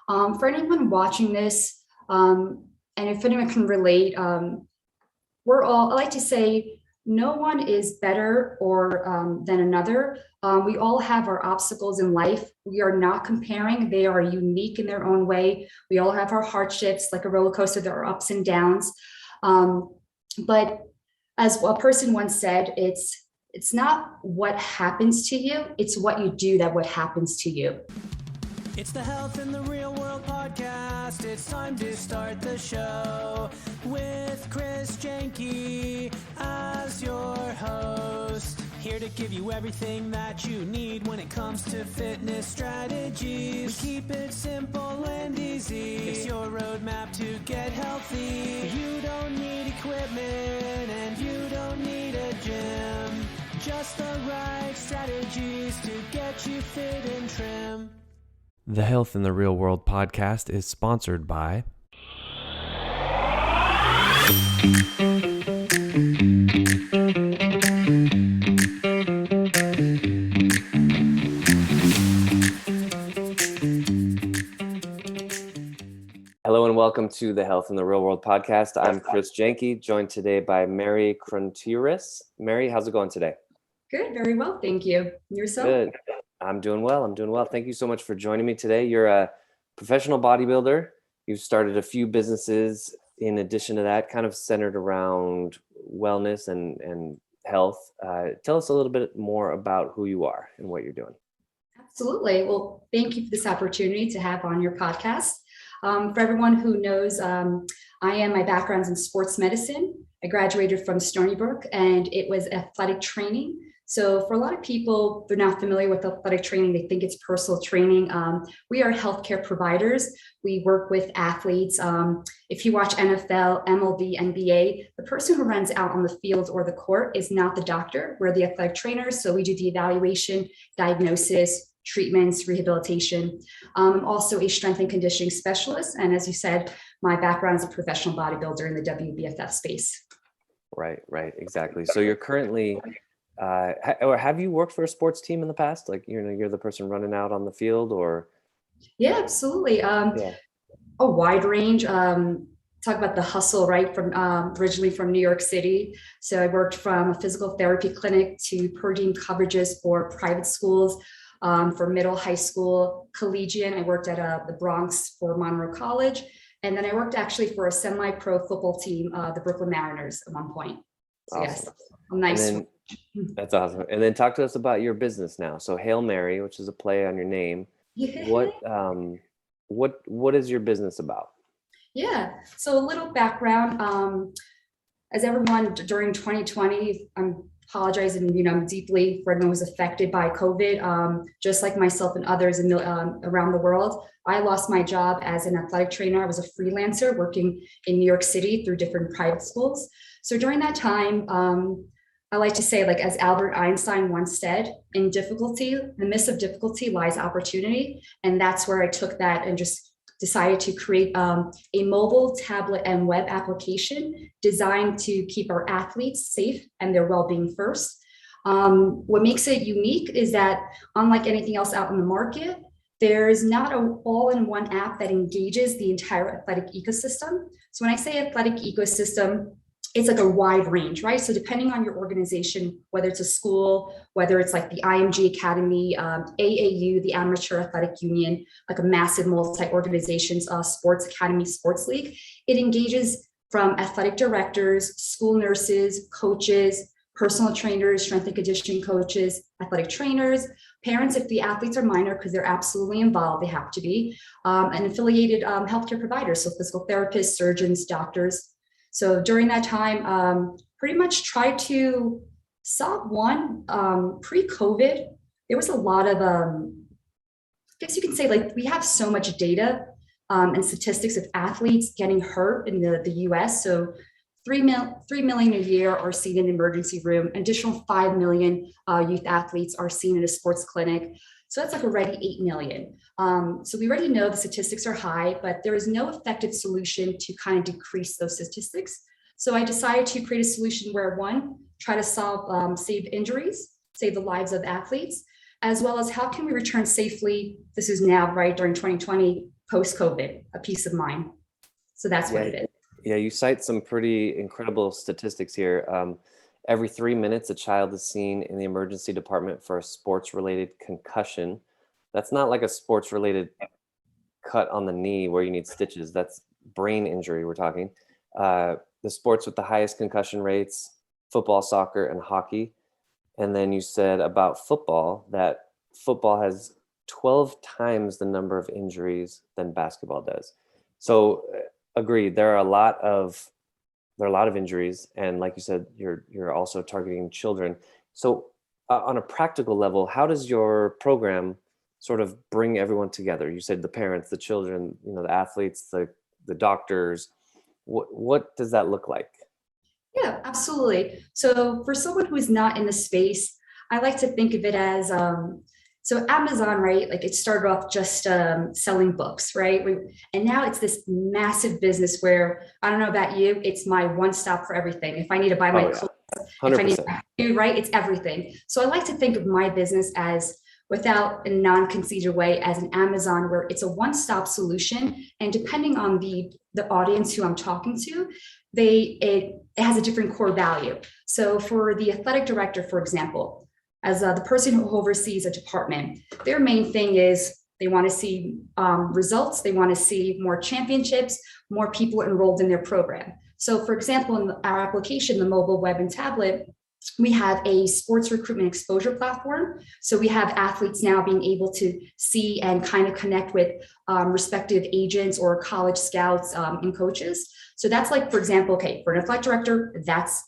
For anyone watching this, and if anyone can relate, I like to say, no one is better or than another. We all have our obstacles in life. We are not comparing. They are unique in their own way. We all have our hardships, like a roller coaster. There are ups and downs. But as a person once said, it's not what happens to you, it's what you do that what happens to you. It's the Health in the Real World podcast. It's time to start the show with Chris Janke as your host. Here to give you everything that you need when it comes to fitness strategies. We keep it simple and easy. It's your roadmap to get healthy. You don't need equipment and you don't need a gym. Just the right strategies to get you fit and trim. The Health in the Real World podcast is sponsored by Hello and welcome to the Health in the Real World podcast. I'm Chris Janke, joined today by Mary Krontiris. Mary, how's it going today? Good, very well, thank you. Yourself? Good. I'm doing well. Thank you so much for joining me today. You're a professional bodybuilder. You've started a few businesses in addition to that, kind of centered around wellness and health. Tell us a little bit more about who you are and what you're doing. Absolutely. Well, thank you for this opportunity to have on your podcast. For everyone who knows, my background's in sports medicine. I graduated from Stony Brook and it was athletic training. So for a lot of people, they're not familiar with athletic training. They think it's personal training. We are healthcare providers. We work with athletes. If you watch NFL, MLB, NBA, the person who runs out on the field or the court is not the doctor. We're the athletic trainers. So we do the evaluation, diagnosis, treatments, rehabilitation. I'm also a strength and conditioning specialist. And as you said, my background is a professional bodybuilder in the WBFF space. Right, exactly. So you're currently... or have you worked for a sports team in the past? Like, you're the person running out on the field, or? Yeah, absolutely. A wide range. Talk about the hustle, right? From originally from New York City. So I worked from a physical therapy clinic to per diem coverages for private schools, for middle, high school, collegiate. I worked at the Bronx for Monroe College. And then I worked actually for a semi-pro football team, the Brooklyn Mariners at one point. So awesome. Yes, nice. That's awesome. And then talk to us about your business now. So Hail Mary, which is a play on your name. Yeah. What is your business about? Yeah. So a little background. As everyone during 2020, I'm apologizing, deeply for everyone who was affected by COVID. Just like myself and others around the world, I lost my job as an athletic trainer. I was a freelancer working in New York City through different private schools. So during that time, I like to say, like as Albert Einstein once said, in the midst of difficulty lies opportunity. And that's where I took that and just decided to create a mobile, tablet, and web application designed to keep our athletes safe and their well-being first. What makes it unique is that, unlike anything else out in the market, there's not an all-in-one app that engages the entire athletic ecosystem. So when I say athletic ecosystem, it's like a wide range, right? So depending on your organization, whether it's a school, whether it's like the IMG Academy, AAU, the Amateur Athletic Union, like a massive multi-organizations, sports academy, sports league, it engages from athletic directors, school nurses, coaches, personal trainers, strength and conditioning coaches, athletic trainers, parents, if the athletes are minor, because they're absolutely involved, they have to be, and affiliated healthcare providers, so physical therapists, surgeons, doctors. So during that time, pretty much tried to solve one. Pre-COVID, there was a lot of, I guess you can say, like, we have so much data and statistics of athletes getting hurt in the US. So 3 million a year are seen in the emergency room. Additional 5 million youth athletes are seen in a sports clinic. So that's like already 8 million. So we already know the statistics are high, but there is no effective solution to kind of decrease those statistics. So I decided to create a solution where, one, try to save injuries, save the lives of athletes, as well as how can we return safely, this is now, right, during 2020, post-COVID, a peace of mind. So that's what it is. Yeah, you cite some pretty incredible statistics here. Every 3 minutes, a child is seen in the emergency department for a sports-related concussion. That's not like a sports-related cut on the knee where you need stitches. That's brain injury we're talking. The sports with the highest concussion rates, football, soccer, and hockey. And then you said about football that football has 12 times the number of injuries than basketball does. So agreed, there are a lot of injuries, and like you said, you're also targeting children. So on a practical level, how does your program sort of bring everyone together? You said the parents, the children, the athletes, the doctors. What does that look like? Yeah, absolutely. So for someone who is not in the space, I like to think of it as so Amazon, right? Like it started off just selling books, right? And now it's this massive business where, I don't know about you, it's my one stop for everything. If I need to buy my clothes, 100%. if I need to buy food, right? It's everything. So I like to think of my business as, without a non-conceited way, as an Amazon where it's a one-stop solution. And depending on the audience who I'm talking to, it has a different core value. So for the athletic director, for example, as the person who oversees a department, their main thing is they want to see results. They want to see more championships, more people enrolled in their program. So for example, in our application, the mobile, web, and tablet, we have a sports recruitment exposure platform. So we have athletes now being able to see and kind of connect with respective agents or college scouts and coaches. So that's like, for example, okay, for an athletic director, that's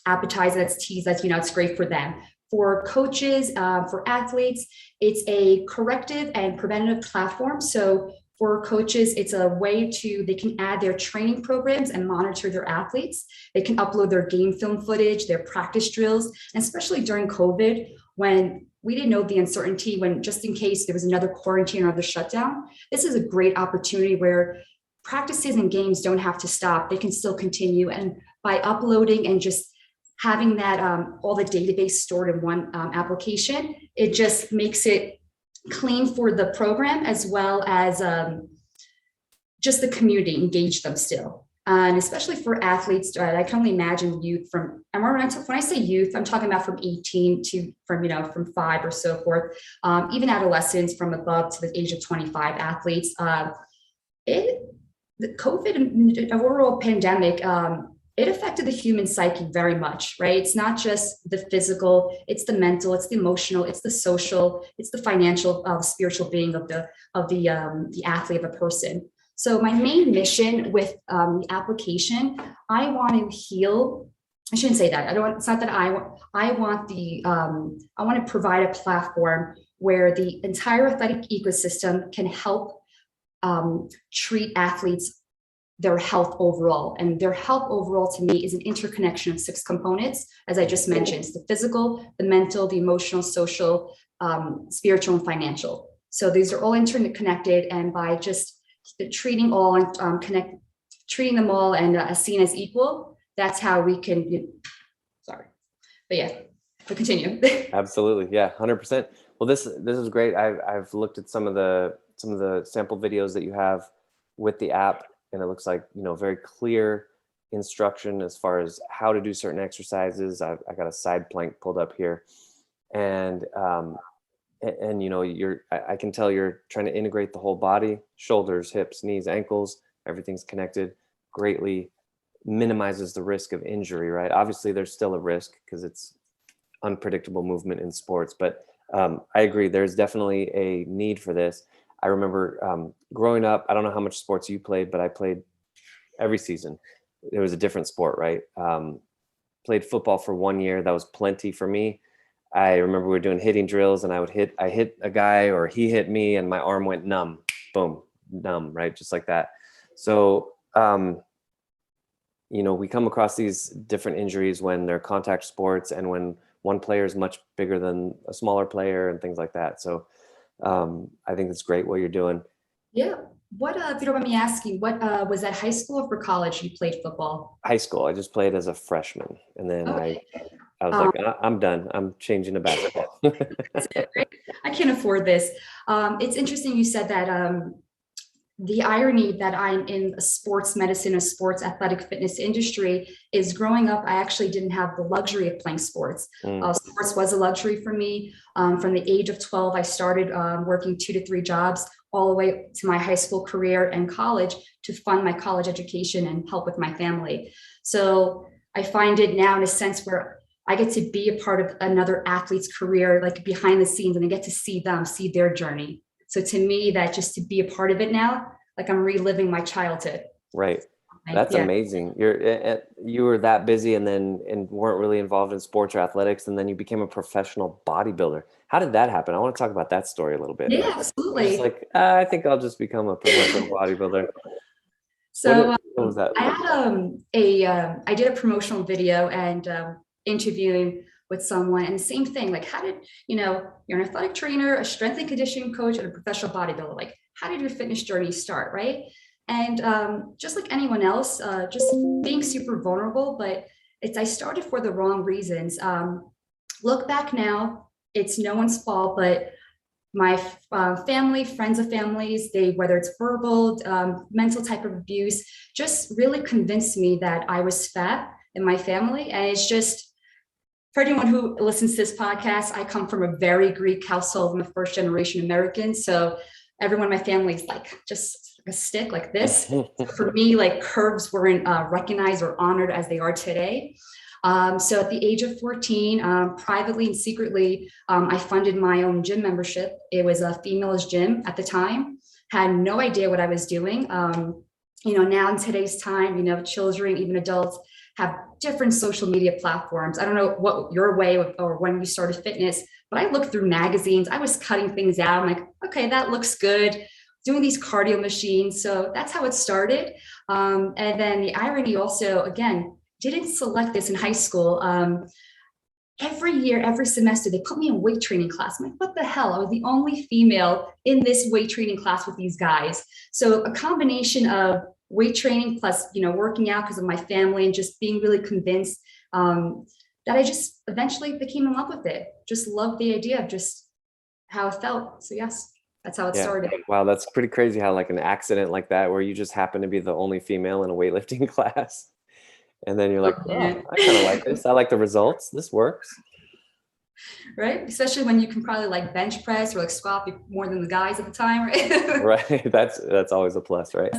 appetizer, that's tease, that's, it's great for them. For coaches, for athletes, it's a corrective and preventative platform. So for coaches, it's a way they can add their training programs and monitor their athletes. They can upload their game film footage, their practice drills, and especially during COVID, when we didn't know the uncertainty, when just in case there was another quarantine or other shutdown, this is a great opportunity where practices and games don't have to stop. They can still continue. And by uploading and just having that, all the database stored in one application, it just makes it clean for the program as well as just the community, engage them still. And especially for athletes, I can only imagine youth and when I say youth, I'm talking about from 18 to from 5 or so forth, even adolescents from above to the age of 25 athletes. The COVID and overall pandemic, it affected the human psyche very much, right? It's not just the physical, it's the mental, it's the emotional, it's the social, it's the financial, spiritual being of the athlete, of a person. So my main mission with the application, I want to heal. I shouldn't say that. It's not that I want to provide a platform where the entire athletic ecosystem can help treat athletes, their health overall. And their health overall to me is an interconnection of 6 components. As I just mentioned, it's the physical, the mental, the emotional, social, spiritual, and financial. So these are all interconnected, and by just treating all and treating them all and seen as equal, that's how we can, but yeah, to continue. Absolutely. Yeah. 100%. Well, this is great. I've looked at some of the sample videos that you have with the app, and it looks like, very clear instruction as far as how to do certain exercises. I got a side plank pulled up here, and I can tell you're trying to integrate the whole body, shoulders, hips, knees, ankles, everything's connected, greatly minimizes the risk of injury, right? Obviously there's still a risk because it's unpredictable movement in sports, but I agree, there's definitely a need for this. I remember growing up, I don't know how much sports you played, but I played every season. It was a different sport, right? Played football for 1 year. That was plenty for me. I remember we were doing hitting drills, and I hit a guy, or he hit me, and my arm went numb, boom, numb, right? Just like that. So, we come across these different injuries when they're contact sports and when one player is much bigger than a smaller player and things like that. So I think it's great what you're doing. Yeah. What, if you don't mind me asking, what was that high school or for college you played football? High school. I just played as a freshman, and then Okay. I was like, I'm done. I'm changing to basketball. That's it, right? I can't afford this. It's interesting you said that the irony that I'm in a sports medicine, a sports athletic fitness industry is growing up, I actually didn't have the luxury of playing sports. Sports was a luxury for me. From the age of 12, I started working 2 to 3 jobs all the way to my high school career and college to fund my college education and help with my family. So I find it now in a sense where I get to be a part of another athlete's career, like behind the scenes, and I get to see them, see their journey. So to me, that just to be a part of it now, like I'm reliving my childhood. Right. That's amazing. You were that busy and weren't really involved in sports or athletics, and then you became a professional bodybuilder. How did that happen? I want to talk about that story a little bit. Yeah, absolutely. It's like, I think I'll just become a professional bodybuilder. So what was that? I did a promotional video and interviewing with someone, and the same thing, like how did, you're an athletic trainer, a strength and conditioning coach, and a professional bodybuilder, like how did your fitness journey start, right? And just like anyone else, just being super vulnerable, but I started for the wrong reasons. Look back now, it's no one's fault, but my family, friends of families, whether it's verbal, mental type of abuse, just really convinced me that I was fat in my family. And it's just, for anyone who listens to this podcast, I come from a very Greek household. I'm a first generation American. So everyone in my family is like just a stick like this. So for me, like curves weren't recognized or honored as they are today. So at the age of 14, privately and secretly, I funded my own gym membership. It was a females gym at the time, had no idea what I was doing. Now in today's time, children, even adults have different social media platforms. I don't know what your way or when you started fitness, but I looked through magazines. I was cutting things out. I'm like, okay, that looks good. Doing these cardio machines. So that's how it started. And then the irony also, again, didn't select this in high school. Every year, every semester, they put me in weight training class. I'm like, what the hell? I was the only female in this weight training class with these guys. So a combination of weight training plus, working out because of my family and just being really convinced that I just eventually became in love with it. Just loved the idea of just how it felt. So yes, that's how it started. Wow, that's pretty crazy how like an accident like that, where you just happen to be the only female in a weightlifting class. And then you're like, oh, I kind of like this. I like the results. This works. Right? Especially when you can probably like bench press or like squat more than the guys at the time, right? Right. That's always a plus, right?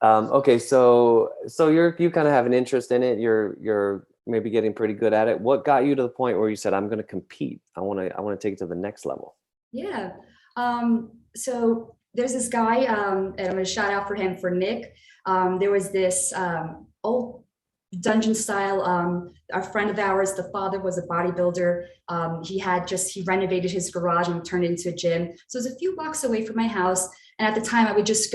Okay. So you kind of have an interest in it. You're maybe getting pretty good at it. What got you to the point where you said, I'm going to compete? I want to take it to the next level. Yeah. So there's this guy, and I'm going to shout out for Nick. There was this old dungeon style, a friend of ours, the father was a bodybuilder. He renovated his garage and turned it into a gym. So it was a few blocks away from my house. And at the time I would just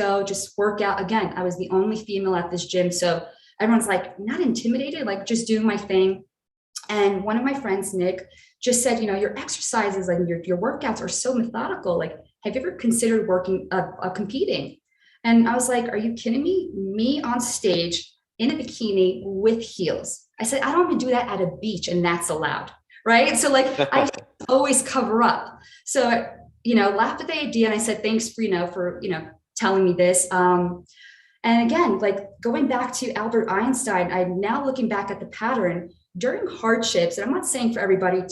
work out. Again, I was the only female at this gym. So everyone's like, not intimidated, like just doing my thing. And one of my friends, Nick, just said, your exercises and your workouts are so methodical. Like, have you ever considered competing? And I was like, are you kidding me? Me on stage in a bikini with heels. I said, I don't even do that at a beach and that's allowed, right? So like, I always cover up. So, laughed at the idea and I said, thanks for telling me this. And again, like going back to Albert Einstein, I'm now looking back at the pattern during hardships. And I'm not saying for everybody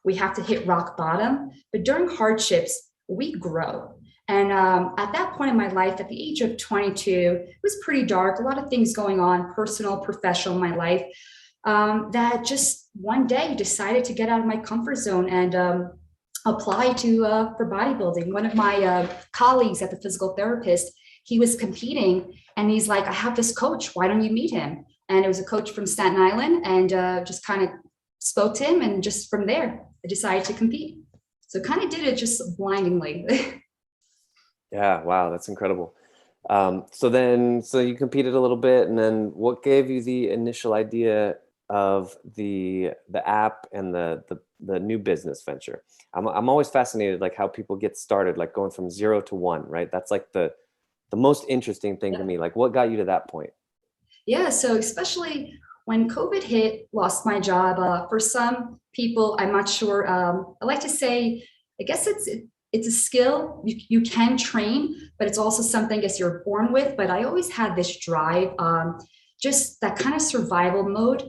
we have to hit rock bottom, but during hardships, we grow. And at that point in my life, at the age of 22, it was pretty dark, a lot of things going on, personal, professional in my life, that just one day decided to get out of my comfort zone and apply for bodybuilding. One of my colleagues at the physical therapist, he was competing and he's like, I have this coach, why don't you meet him? And it was a coach from Staten Island, and just kind of spoke to him. And just from there, I decided to compete. So kind of did it just blindingly. Yeah. Wow. That's incredible. So you competed a little bit, and then what gave you the initial idea of the app and the new business venture? I'm always fascinated, like how people get started, like going from 0 to 1, right? That's like the most interesting thing to me. Like what got you to that point? Yeah. So especially when COVID hit, lost my job. For some people, I'm not sure. I like to say, I guess it's a skill you can train, but it's also something I guess you're born with. But I always had this drive, just that kind of survival mode.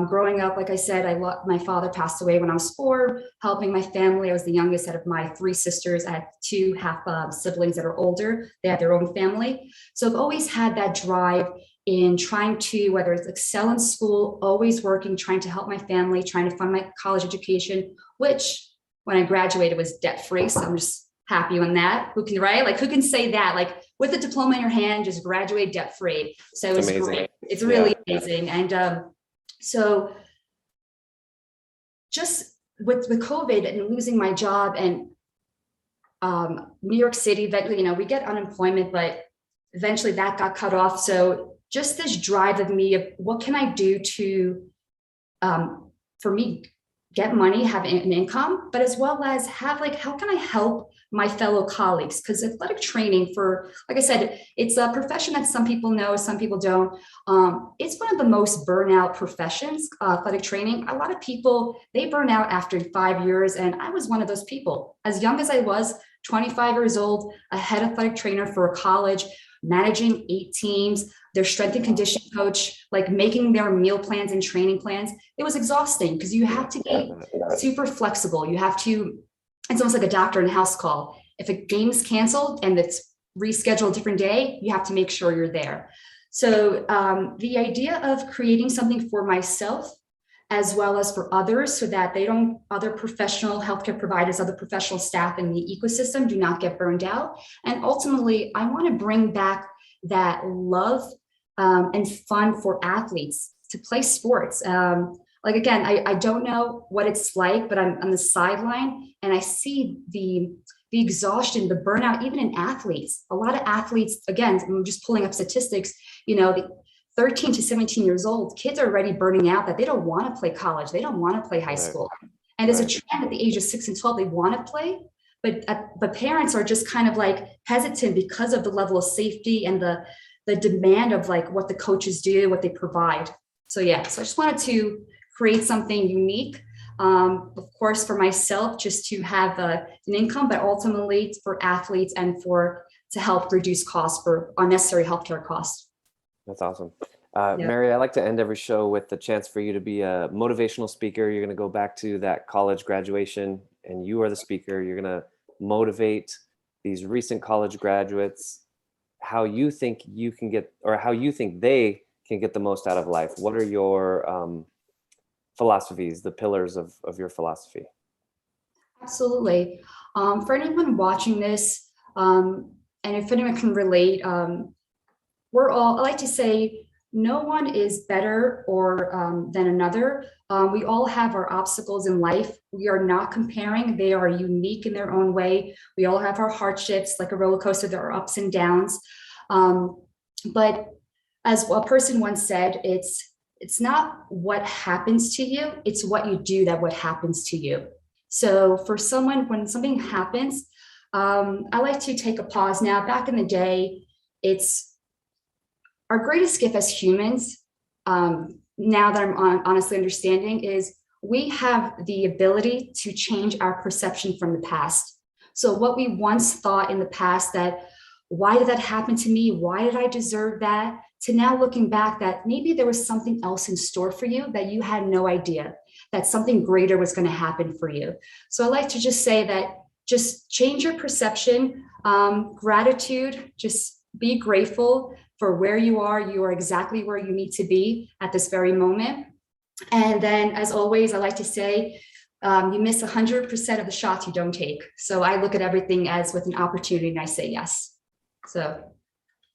Growing up, like I said, my father passed away when I was 4, helping my family. I was the youngest out of my 3 sisters. I had 2 half siblings that are older. They had their own family. So I've always had that drive in trying to, whether it's excel in school, always working, trying to help my family, trying to fund my college education, which when I graduated was debt free. So I'm just happy on that. Who can, right? Like, who can say that? Like, with a diploma in your hand, just graduate debt free. So it's amazing. great. It's really amazing. And so just with COVID and losing my job and New York City, that, you know, we get unemployment, but eventually that got cut off. So just this drive of me of what can I do to, for me, get money, have an income, but as well as have, like, how can I help my fellow colleagues? Because athletic training, for, like I said, it's a profession that some people know, some people don't. It's one of the most burnout professions, athletic training. A lot of people, they burn out after 5 years. And I was one of those people. As young as I was, 25 years old, a head athletic trainer for a college, managing 8 teams, their strength and conditioning coach, like making their meal plans and training plans. It was exhausting because you have to be super flexible. You have to, it's almost like a doctor in a house call. If a game's canceled and it's rescheduled a different day, you have to make sure you're there. So the idea of creating something for myself as well as for others, so that they don't, other professional healthcare providers, other professional staff in the ecosystem do not get burned out. And ultimately, I want to bring back that love and fun for athletes to play sports. Like, again, I don't know what it's like, but I'm on the sideline and I see the exhaustion, the burnout, even in athletes. A lot of athletes, again, I'm just pulling up statistics, you know, the 13 to 17 years old, kids are already burning out, that they don't want to play college. They don't want to play high school. And there's a trend at the age of 6 and 12, they want to play, but parents are just kind of like hesitant because of the level of safety and the demand of, like, what the coaches do, what they provide. So yeah, so I just wanted to create something unique, of course, for myself, just to have an income, but ultimately for athletes and to help reduce costs for unnecessary healthcare costs. That's awesome. Mary, I like to end every show with the chance for you to be a motivational speaker. You're going to go back to that college graduation and you are the speaker. You're going to motivate these recent college graduates, how you think you can get, or how you think they can get the most out of life. What are your philosophies, the pillars of your philosophy? Absolutely. For anyone watching this, and if anyone can relate, we're all, I like to say, no one is better or than another. We all have our obstacles in life. We are not comparing. They are unique in their own way. We all have our hardships, like a roller coaster. There are ups and downs. But as a person once said, it's not what happens to you, it's what you do that what happens to you. So for someone, when something happens, I like to take a pause now. Back in the day, it's our greatest gift as humans, now that I'm honestly understanding, is we have the ability to change our perception from the past. So what we once thought in the past, that why did that happen to me? Why did I deserve that? To now looking back, that maybe there was something else in store for you that you had no idea, that something greater was going to happen for you. So I like to just say that just change your perception, gratitude, just be grateful for where you are. You are exactly where you need to be at this very moment. And then, as always, I like to say, you miss 100% of the shots you don't take. So I look at everything as with an opportunity and I say yes. So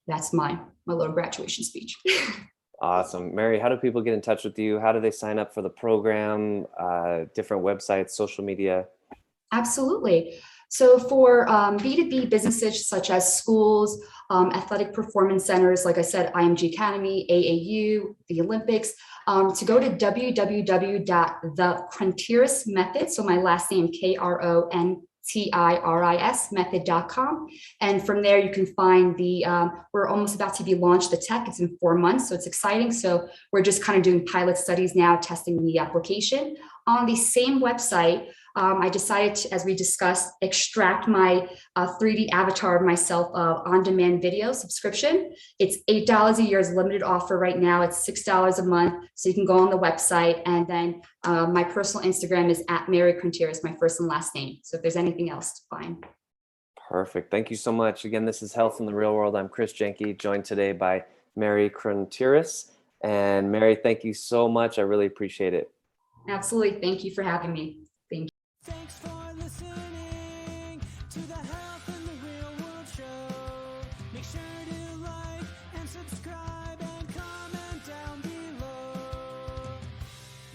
that's my little graduation speech. Awesome. Mary, how do people get in touch with you? How do they sign up for the program? Different websites, social media? Absolutely. So for B2B businesses such as schools, athletic performance centers, like I said, IMG Academy, AAU, the Olympics, to go to www.the Method, so my last name, KRONTIRIS method.com. And from there, you can find we're almost about to be launched the tech. It's in 4 months, so it's exciting. So we're just kind of doing pilot studies now, testing the application. On the same website, I decided to, as we discussed, extract my 3D avatar of myself on-demand video subscription. It's $8 a year is limited offer right now. It's $6 a month. So you can go on the website, and then my personal Instagram is at Mary Krontiris, my first and last name. So if there's anything else, fine. Perfect. Thank you so much. Again, this is Health in the Real World. I'm Chris Janke, joined today by Mary Krontiris. And Mary, thank you so much. I really appreciate it. Absolutely. Thank you for having me. Thank you. Thanks for listening to the Health in the Real World show. Make sure to like and subscribe and comment down below.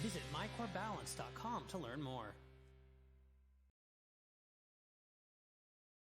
Visit mycorebalance.com to learn more.